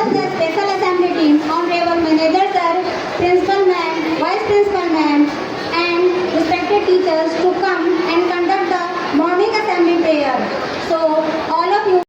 request the special assembly team, Honorable Manager Sir, Principal Ma'am, Vice Principal Ma'am, and respected teachers to come and conduct the morning assembly prayer. So all of you.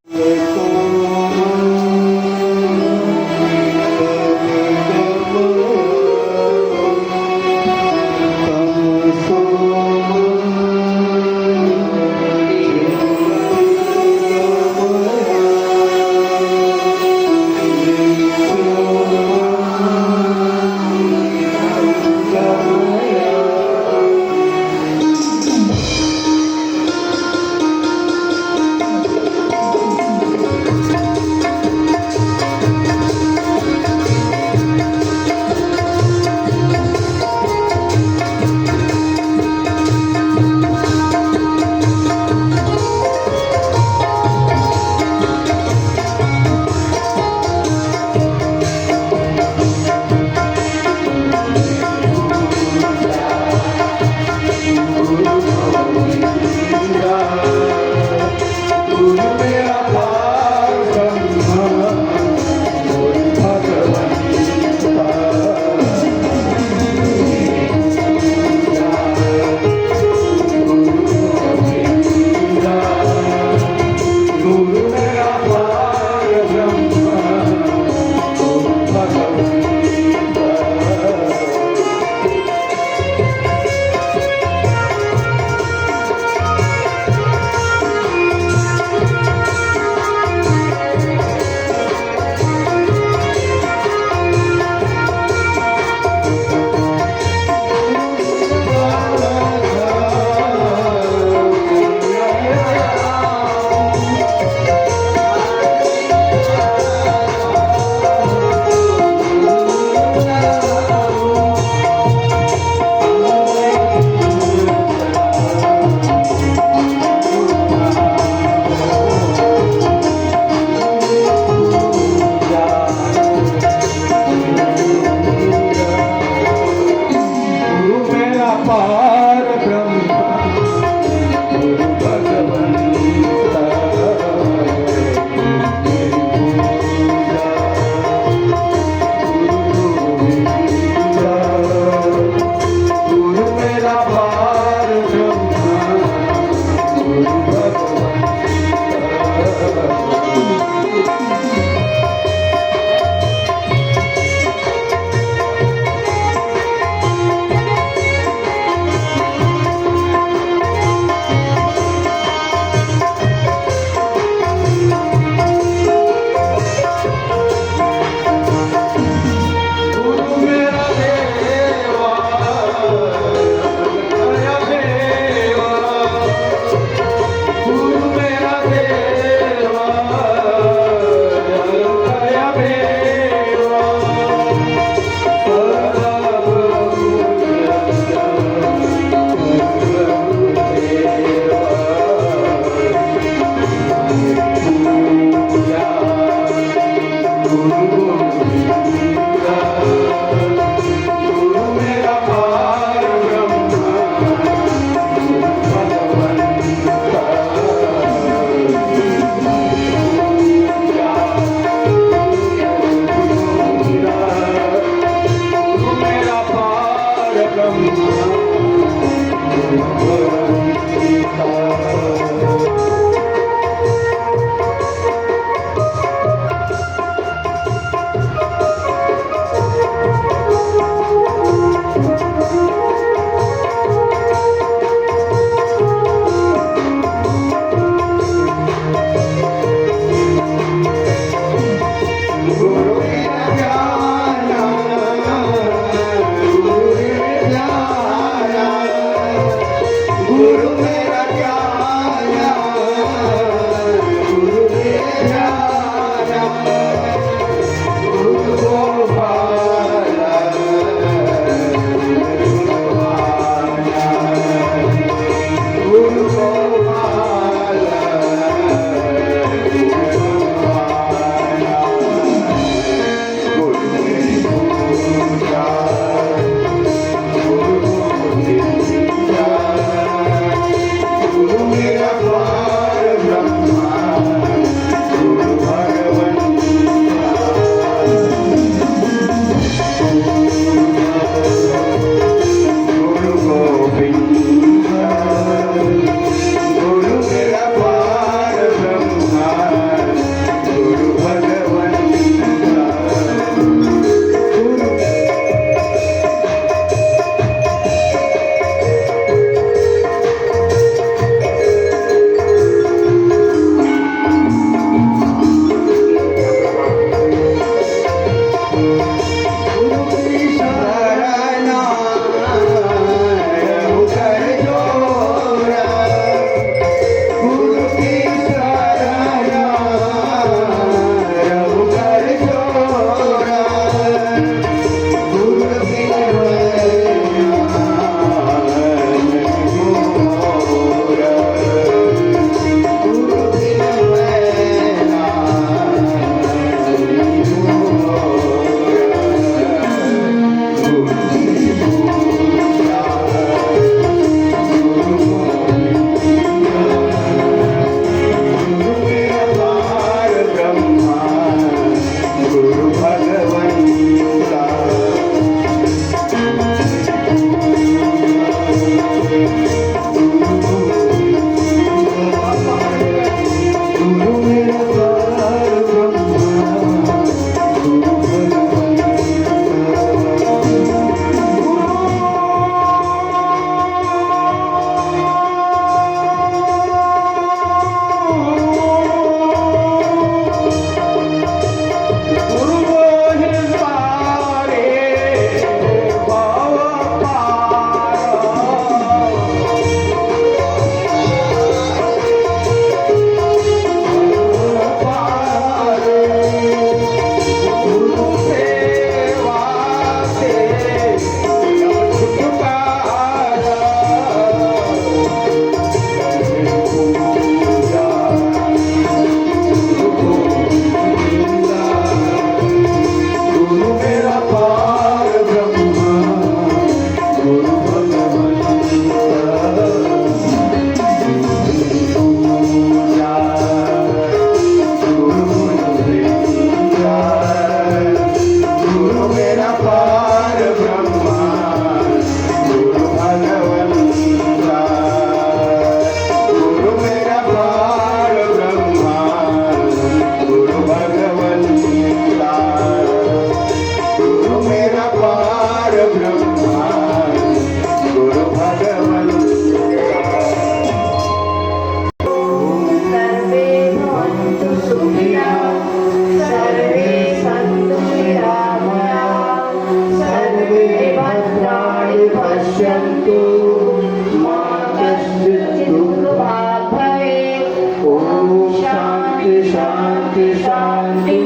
Shanti Shanti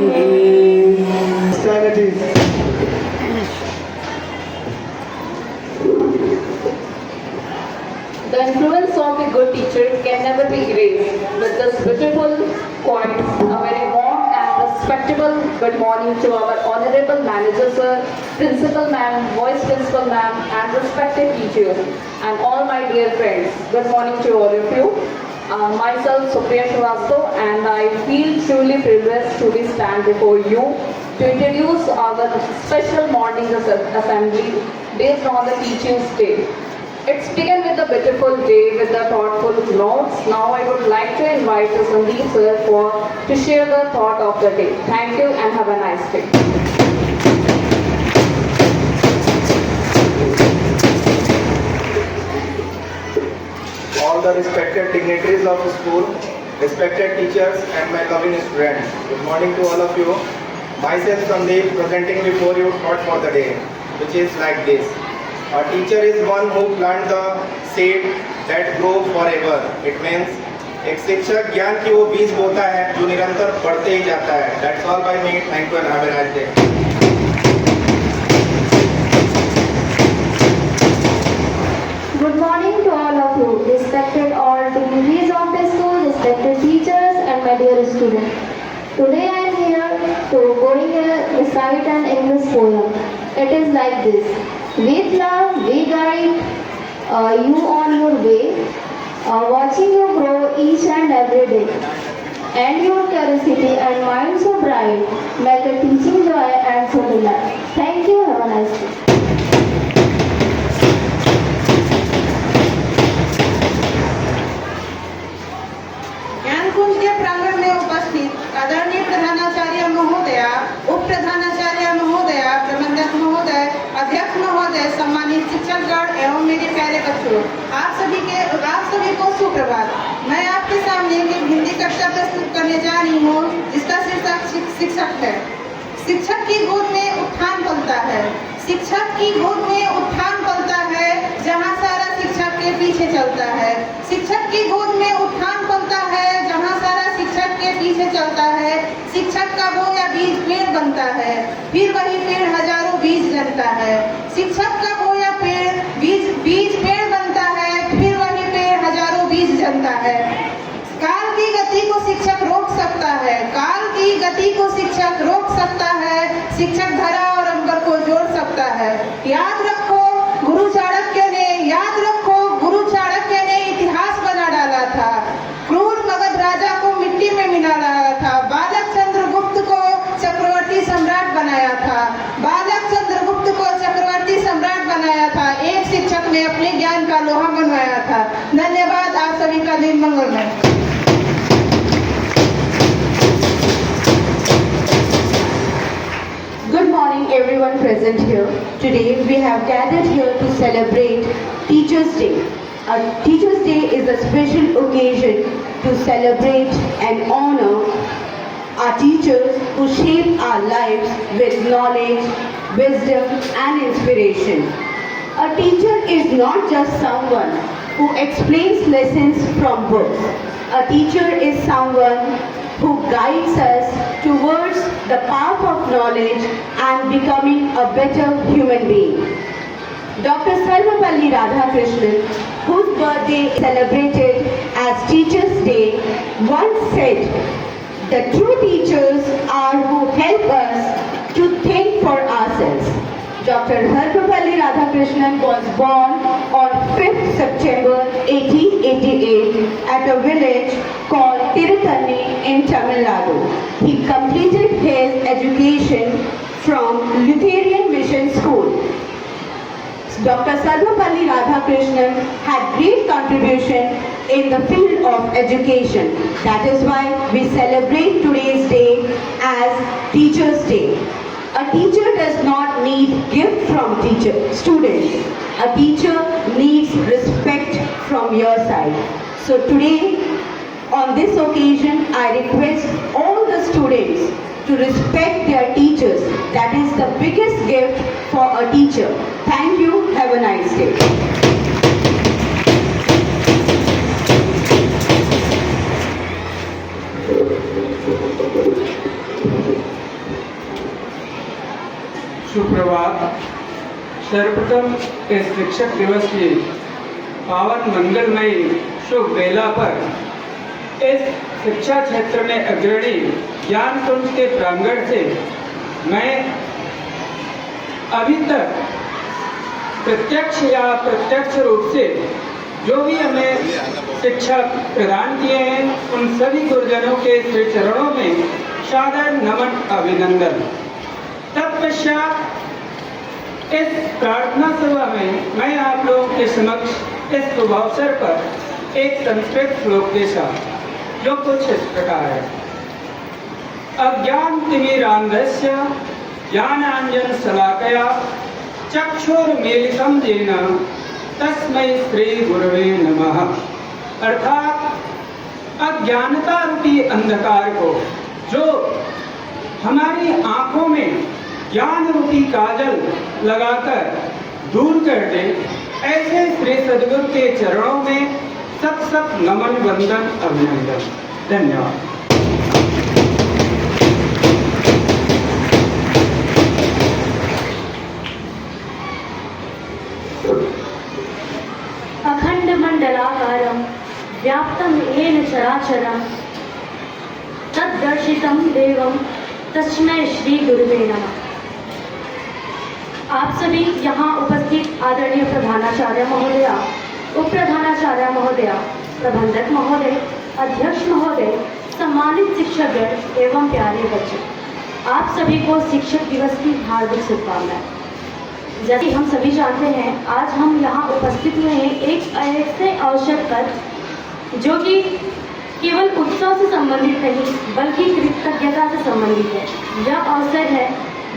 Shanti. The influence of a good teacher can never be erased. With this beautiful quote, a very warm and respectable good morning to our honorable manager sir, principal ma'am, vice principal ma'am, and respected teachers, and all my dear friends. Good morning to all of you. Myself Supriya Srivastava, and I feel truly privileged to be stand before you to introduce our special morning assembly based on the Teachers' Day. It's begun with a beautiful day with the thoughtful notes. Now I would like to invite Sandeep sir to share the thought of the day. Thank you and have a nice day. All the respected dignitaries of the school, respected teachers and my loving students. Good morning to all of you. Myself Sandeep presenting before you thought for the day, which is like this. A teacher is one who plant the seed that grow forever. It means एक शिक्षक ज्ञान की वो बीज बोता है जो निरंतर बढ़ते ही जाता है. That's all by me. Thank you and have a nice day. Good morning to all of you, respected all dignitaries of the school, respected teachers and my dear students. Today I am here to recite an English poem. It is like this. With love we guide you on your way, watching you grow each and every day. And your curiosity and mind so bright, make a teaching joy and so delight. Thank you, have a nice day. Gyankunj के प्रांगण में उपस्थित आदरणीय प्रधानाचार्य महोदया, उप प्रधानाचार्य महोदया, प्रबंधक महोदय, अध्यक्ष महोदय, सम्मानित शिक्षकगण एवं मेरे प्यारे बच्चों, आप सभी को सुप्रभात। मैं आपके सामने एक हिंदी कविता प्रस्तुत करने जा रही हूँ जिसका शीर्षक शिक्षक है। शिक्षक की गोद में उत्थान पलता है, शिक्षक की गोद में उत्थान पलता है, जहाँ सारा शिक्षक के पीछे चलता है। शिक्षक की गोद में उत्थान पलता है, जहाँ सारा शिक्षक के पीछे चलता है। शिक्षक का बोया बीज पेड़ बनता है, फिर वही पेड़ हजारों बीज जनता है। शिक्षक का बोया बीज पेड़ बनता है, फिर वही पेड़ हजारों बीज जनता है। काल की गति को शिक्षक रोक सकता है, काल की गति को शिक्षक रोक सकता है, शिक्षक धरा और अंबर को जोड़ सकता है। याद रखो गुरु चाणक्य ने इतिहास बना डाला था, क्रूर मगध राजा को मिट्टी में मिला डाला था, बालक चंद्रगुप्त को चक्रवर्ती सम्राट बनाया था, बालक चंद्रगुप्त को चक्रवर्ती सम्राट बनाया था। एक शिक्षक ने अपने ज्ञान का लोहा बनवाया था। धन्यवाद, आप सभी का दिन मंगलमय। Good morning everyone present here. Today we have gathered here to celebrate Teachers' Day. Teachers' Day is a special occasion to celebrate and honor our teachers who shape our lives with knowledge, wisdom and inspiration. A teacher is not just someone who explains lessons from books. A teacher is someone who guides us towards the path of knowledge and becoming a better human being. Dr. Sarvapalli Radhakrishnan, whose birthday is celebrated as Teachers' Day, once said, "The true teachers are who help us to think for ourselves." Dr. Sarvapalli Radhakrishnan was born on 5th September 1888 at a village called Tiruthanni in Tamil Nadu. He completed his education from Lutheran Mission School. Dr. Sarvapalli Radhakrishnan had great contribution in the field of education. That is why we celebrate today's day as Teachers' Day. A teacher does not need gift from students. A teacher needs respect from your side. So today, on this occasion, I request all the students to respect their teachers. That is the biggest gift for a teacher. Thank you. Have a nice day. सुप्रभात। सर्वप्रथम इस शिक्षक दिवस की पावन मंगलमयी शुभ बेला पर इस शिक्षा क्षेत्र में अग्रणी ज्ञानकुंज के प्रांगण से मैं अभी तक प्रत्यक्ष या अप्रत्यक्ष रूप से जो भी हमें शिक्षा प्रदान किए हैं उन सभी गुरुजनों के श्री चरणों में सादर नमन अभिनंदन। तत्पश्चात इस प्रार्थना सभा में मैं आप लोगों के समक्ष इस शुभ अवसर पर एक संस्कृत श्लोक के साथ जो कुछ इस प्रकार है। अज्ञान तिमिरांधस्य ज्ञानांजन शलाकया चक्षुर्मीलितं येन तस्मै श्री गुरवे नमः। अर्थात अज्ञानता रूपी अंधकार को जो हमारी आंखों में ज्ञान रूपी काजल लगाकर दूर कर दे, ऐसे श्री सद्गुरु के चरणों में सत सत नमन वंदन अभिनंदन। धन्यवाद। अखंडमंडलाकारं व्याप्तं येन चराचरं तद्दर्शितं देवं तस्मै श्री गुरुवे नमः। आप सभी यहाँ उपस्थित आदरणीय प्रधानाचार्य महोदया, उप प्रधानाचार्य महोदया, प्रबंधक महोदय, अध्यक्ष महोदय, सम्मानित शिक्षकगण एवं प्यारे बच्चे, आप सभी को शिक्षक दिवस की हार्दिक शुभकामनाएं। जैसे हम सभी जानते हैं, आज हम यहाँ उपस्थित हुए हैं एक ऐसे अवसर पर जो कि केवल उत्सव से संबंधित नहीं बल्कि कृतज्ञता से संबंधित है। यह अवसर है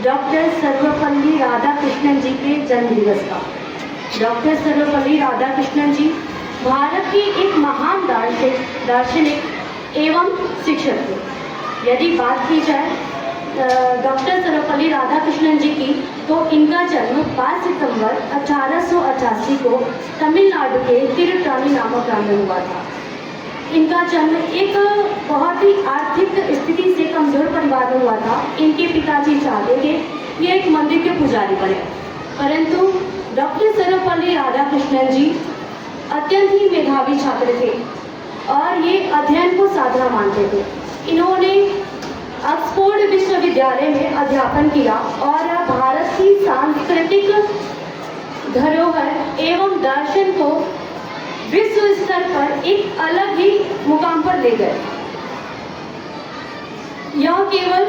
डॉक्टर सर्वपल्ली राधाकृष्णन जी के जन्म दिवस का। डॉक्टर सर्वपल्ली राधाकृष्णन जी भारत के एक महान दार्शनिक एवं शिक्षक थे। यदि बात की जाए डॉक्टर सर्वपल्ली राधाकृष्णन जी की, तो इनका जन्म 5 सितंबर 1888 को तमिलनाडु के तिरुट्टानी नामक ग्राम में हुआ था। इनका जन्म एक बहुत ही आर्थिक स्थिति से कमजोर परिवार में हुआ था। इनके पिताजी चाहते थे ये एक मंदिर के पुजारी बने, परंतु डॉक्टर सर्वपल्ली राधाकृष्णन जी अत्यंत ही मेधावी छात्र थे और ये अध्ययन को साधना मानते थे। इन्होंने ऑक्सफोर्ड विश्वविद्यालय में अध्यापन किया और भारत की सांस्कृतिक धरोहर एवं दर्शन को विश्व स्तर पर एक अलग ही मुकाम पर ले गए। यह केवल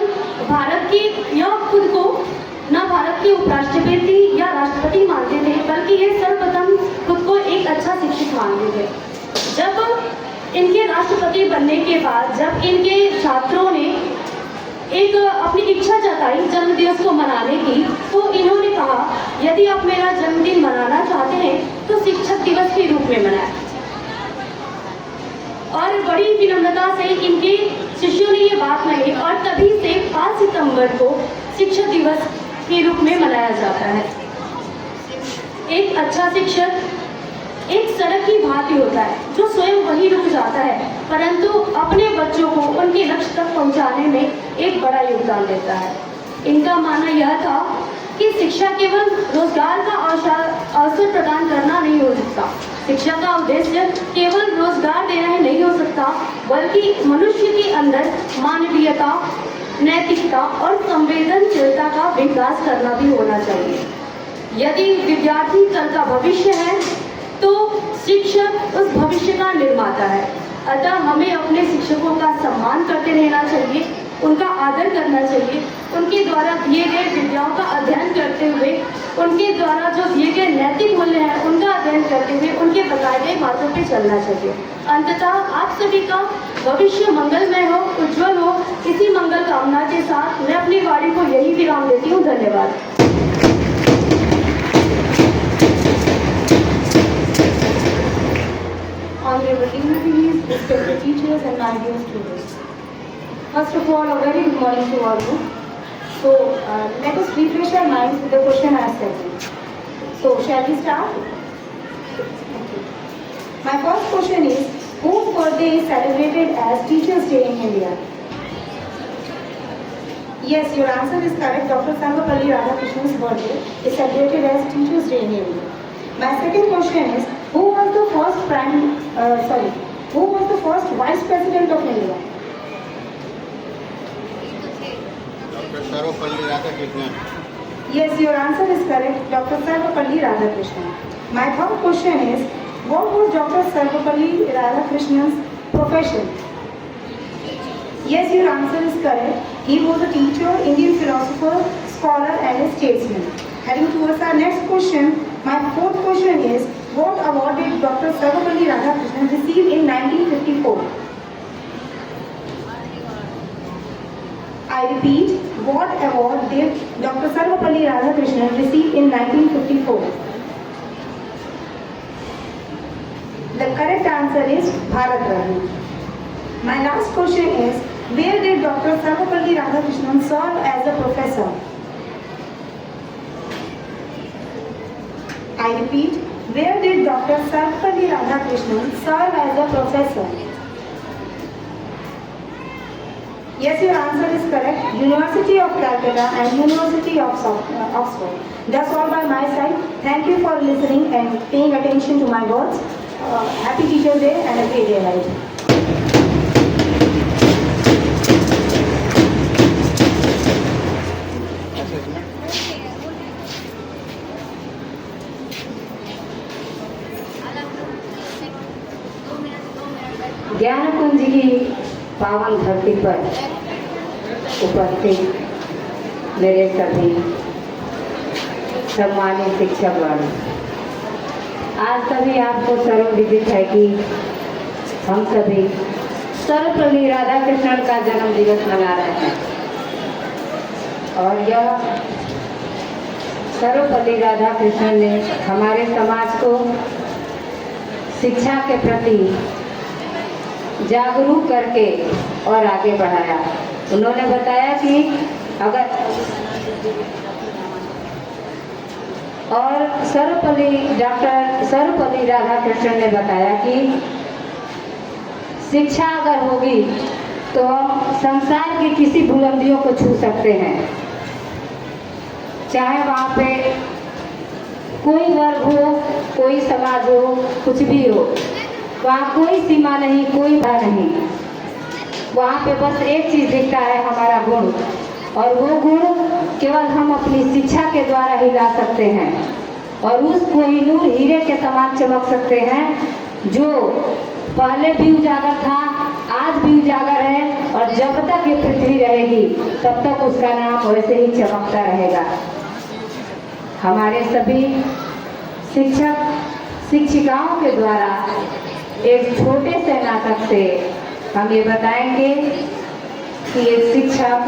यह खुद को न भारत के उपराष्ट्रपति या राष्ट्रपति मानते थे, बल्कि ये सर्वप्रथम खुद को एक अच्छा शिक्षक मानते थे। जब इनके राष्ट्रपति बनने के बाद जब इनके छात्रों ने एक अपनी इच्छा जताई जन्मदिवस को मनाने की, तो इन्होंने कहा यदि आप मेरा जन्मदिन मनाना चाहते हैं तो शिक्षक दिवस के रूप में मनाएं। और बड़ी विनम्रता से इनके शिष्यों ने ये बात मानी और तभी से 5 सितंबर को शिक्षक दिवस के रूप में मनाया जाता है। एक अच्छा शिक्षक एक सड़क की भांति होता है जो स्वयं वही रुक जाता है, परंतु अपने बच्चों को उनके लक्ष्य तक पहुंचाने में एक बड़ा योगदान देता है। इनका मानना यह था कि शिक्षा केवल रोजगार का अवसर प्रदान करना नहीं हो सकता। शिक्षा का उद्देश्य केवल रोजगार देना ही नहीं हो सकता, बल्कि मनुष्य के अंदर मानवीयता, नैतिकता और संवेदनशीलता का विकास करना भी होना चाहिए। यदि विद्यार्थी कल का भविष्य है तो शिक्षक उस भविष्य का निर्माता है। अतः हमें अपने शिक्षकों का सम्मान करते रहना चाहिए, उनका आदर करना चाहिए, उनके द्वारा दिए गए विद्याओं का अध्ययन करते हुए, उनके द्वारा जो दिए गए नैतिक मूल्य हैं उनका अध्ययन करते हुए उनके बताए गए मार्गों पर चलना चाहिए। अंततः आप सभी का भविष्य मंगलमय हो, उज्जवल हो। इसी मंगल कामना के साथ मैं अपनी वाणी को यही विराम देती हूँ। धन्यवाद। Honorable dignitaries, respected teachers and my dear students. First of all, a very good morning to all of you. So, let us refresh our minds with the question answer. So, shall we start? Okay. My first question is, whose birthday is celebrated as Teachers' Day in India? Yes, your answer is correct. Dr. Sarvapalli Radhakrishnan's birthday is celebrated as Teachers' Day in India. My second question is, who was the first Vice President of India? Dr. Sarvapalli Radhakrishnan. Yes, your answer is correct. Dr. Sarvapalli Radhakrishnan. My third question is, what was Dr. Sarvapalli Radhakrishnan's profession? Yes, your answer is correct. He was a teacher, Indian philosopher, scholar and a statesman. Heading towards our next question, my fourth question is, what award did Dr. Sarvapalli Radhakrishnan receive in 1954? I repeat, what award did Dr. Sarvapalli Radhakrishnan receive in 1954? The correct answer is Bharat Ratna. My last question is, where did Dr. Sarvapalli Radhakrishnan serve as a professor? I repeat, where did Dr. Sarvapalli Radhakrishnan serve as a professor? Yes, your answer is correct. University of Calcutta and University of Oxford. That's all by my side. Thank you for listening and paying attention to my words. Happy Teachers Day and a great day ahead. ज्ञान कुंज की पावन धरती पर उपस्थित मेरे सभी सम्मानित शिक्षकगण, आज सभी आपको सर्वविदित है कि हम सभी सर्वपल्ली राधाकृष्णन का जन्म दिवस मना रहे हैं और यह सर्वपल्ली राधाकृष्णन ने हमारे समाज को शिक्षा के प्रति जागरूक करके और आगे बढ़ाया। उन्होंने बताया कि अगर और डॉक्टर सर्वपल्ली राधाकृष्णन ने बताया कि शिक्षा अगर होगी तो हम संसार की किसी बुलंदियों को छू सकते हैं, चाहे वहाँ पे कोई वर्ग हो, कोई समाज हो, कुछ भी हो, वहाँ कोई सीमा नहीं, कोई बात नहीं। वहाँ पे बस एक चीज़ दिखता है, हमारा गुण, और वो गुण केवल हम अपनी शिक्षा के द्वारा ही ला सकते हैं और उस कोहिनूर हीरे के समान चमक सकते हैं जो पहले भी उजागर था, आज भी उजागर है और जब तक ये पृथ्वी रहेगी तब तक उसका नाम वैसे ही चमकता रहेगा। हमारे सभी शिक्षक शिक्षिकाओं के द्वारा एक छोटे से नाटक से हम ये बताएंगे कि एक शिक्षक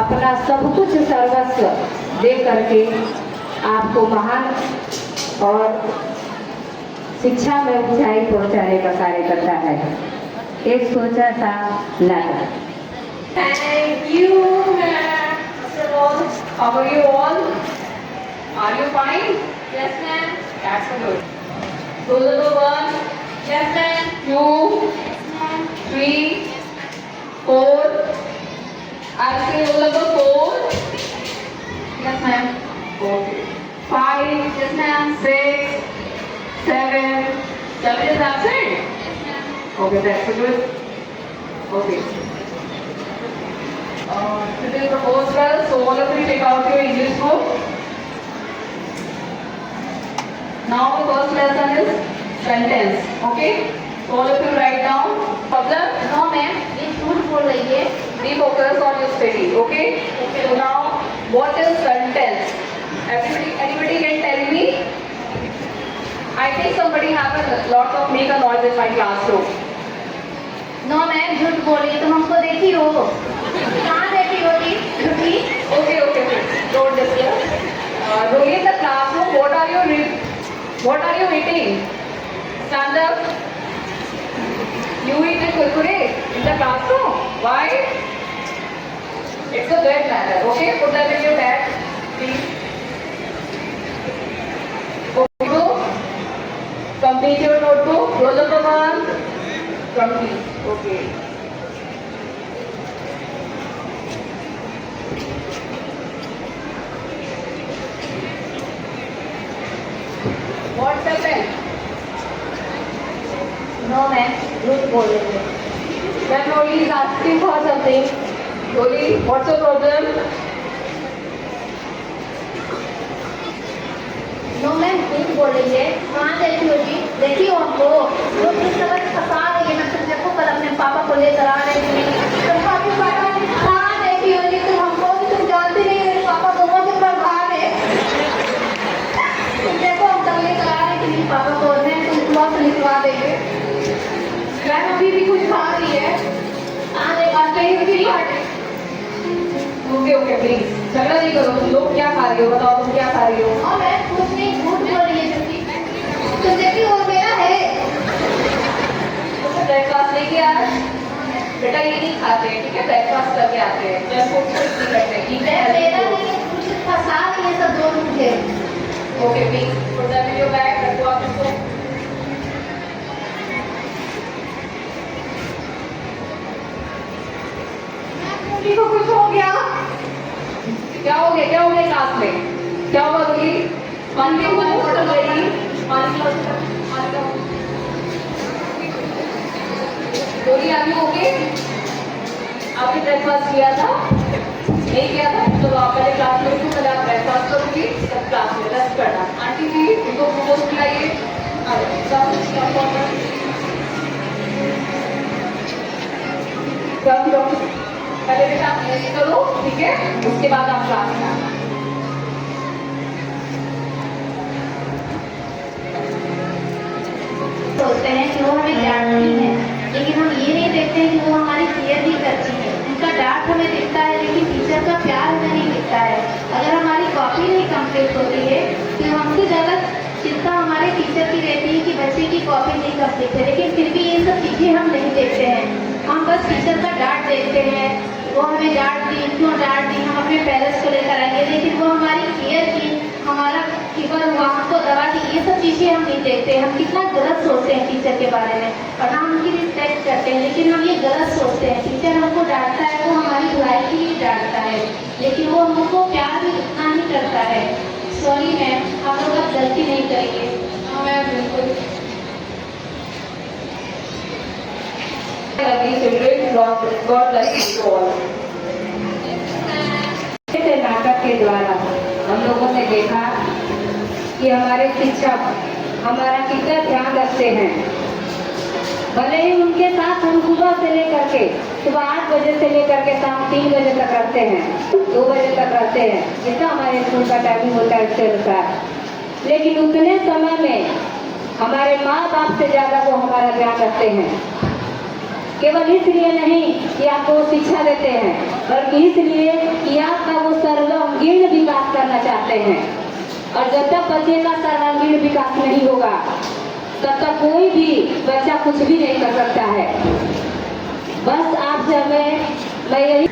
अपना सब कुछ सर्वस्व दे करके आपको महान और शिक्षा में ऊंचाई पहुंचाने का कार्य करता है। एक सोचा था नाटक। Thank you, ma'am. Mr. Wall, how are you all? Are you fine? Yes, ma'am. That's good. Roll number 1. Yes, ma'am. 2. Yes, ma'am. 3. 4. I'll say roll number 4. Yes, ma'am. Okay. 5. Yes, ma'am. 6. 7. 7 is absent? Yes, ma'am. Okay, that's good. Okay. Today proposed well, so all of you take out your English book. Now the first lesson is sentence. Okay? So all of you write down. Problem? No, ma'am. ये झूठ बोल रही है. Be focused on your study. Okay? Okay. So now, what is sentence? Anybody can tell me? I think somebody have a lot of make a noise in my classroom. No ma'am, झूठ बोल रही है, तुम हमको देखी हो? कहाँ देखी होगी? झूठी? Okay, okay, okay. Don't disturb. Rolly in the classroom, what are you eating? Stand up. You eat the kurkure in the classroom. Why? It's a bad manner. Okay, put that in your bag, please. Okay, go. Complete your notebook. Roll number 1. Complete. Okay. What's happened? No ma'am, झूठ बोल रहे थे. Then Rolly is asking for something. Rolly, what's your problem? No ma'am झूठ बोल रही है. कहाँ देखी हो जी? देखी हो हमको? वो किस तरह फंसा रही है. मैं तुम देखो कल अपने पापा को लेकर आ रही थी. तुम पापा कहाँ देखी हो जी? तुम हमको भी तुम जानती नहीं. मेरे पापा दोनों के प्रभाव है. तुम देखो हम कल लेकर आ रहे थे पापा को. मैं तुम क्लॉथ लिखवा देंगे. मैम अभी भी कुछ खा रही है. कहाँ देखा? कहीं भी ओके ओके प्लीज झगड़ा नहीं करो. तुम लोग क्या खा रही हो? बताओ तुम क्या खा रही हो? और मैं कुछ नहीं झूठ बोल रही है. तुम देखी हो मेरा है. तुम ब्रेकफास्ट लेके आ रहे बेटा. ये नहीं खाते ठीक है. ब्रेकफास्ट करके आते हैं. जंक फूड नहीं करते ठीक है. मेरा नहीं है. कुछ फंसा रही है सब दोनों मुझे. Okay please put that in your bag. रखो आप इसको. मुझे को कुछ हो गया. क्या हो गया? क्या हो गया क्लास में? क्या हुआ बोली? पानी की बोतल लेगी. पानी का बोली अभी ओके. आपने ब्रेकफास्ट किया था? नहीं किया था? तो आप पहले क्लास में रुको. पहले आप ब्रेकफास्ट करोगी तब क्लास में रेस्ट करना. आंटी जी इनको ग्लूकोज खिलाइए. पहले बेटा आप ये करो ठीक है. उसके बाद आप क्लास में आना. सोचते हैं कि वो हमें डांटती है, लेकिन हम ये नहीं देखते हैं कि वो हमारी केयर भी करती है. उनका डांट हमें दिखता है लेकिन टीचर का प्यार हमें नहीं दिखता है. अगर हमारी कॉपी नहीं कंप्लीट होती है तो हमसे ज़्यादा चिंता हमारे टीचर की रहती है कि बच्चे की कॉपी नहीं कंप्लीट है. लेकिन फिर भी ये सब चीज़ें हम नहीं देखते हैं. हम बस टीचर का डांट देखते हैं. वो हमें डांट दी, क्यों डांट दी, हम अपने पेरेंट्स को लेकर आएंगे. लेकिन वो हमारी केयर की, हमारा फीवर हुआ, हमको दवा की, ये सब चीज़ें हम नहीं देखते. हम कितना गलत सोचते हैं टीचर के बारे में. और हम उनकी रिस्पेक्ट करते हैं लेकिन हम ये गलत सोचते हैं. टीचर हमको डांटता है वो हमारी भलाई के लिए डांटता है, लेकिन वो हमको प्यार भी उतना ही करता है. सॉरी मैम, हम लोग अब गलती नहीं करेंगे. हाँ मैम बिल्कुल. God bless you all. नाटक के द्वारा हम लोगों ने देखा कि हमारे शिक्षक हमारा कितना ध्यान रखते हैं. भले ही उनके साथ हम सुबह से लेकर के सुबह 8 बजे से लेकर के शाम 3 बजे तक रहते हैं, 2 बजे तक रहते हैं, जितना हमारे स्कूल का टाइमिंग होता है उसके अनुसार. लेकिन उतने समय में हमारे माँ बाप से ज़्यादा वो हमारा ध्यान रखते हैं. केवल इसलिए नहीं कि आपको शिक्षा देते हैं, बल्कि इसलिए कि आपका वो सर्वांगीण विकास करना चाहते हैं. और जब तक बच्चे का सर्वांगीण विकास नहीं होगा तब तक कोई भी बच्चा कुछ भी नहीं कर सकता है. बस आपसे मैं यही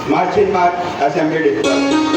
March in March Assembly Dispersed.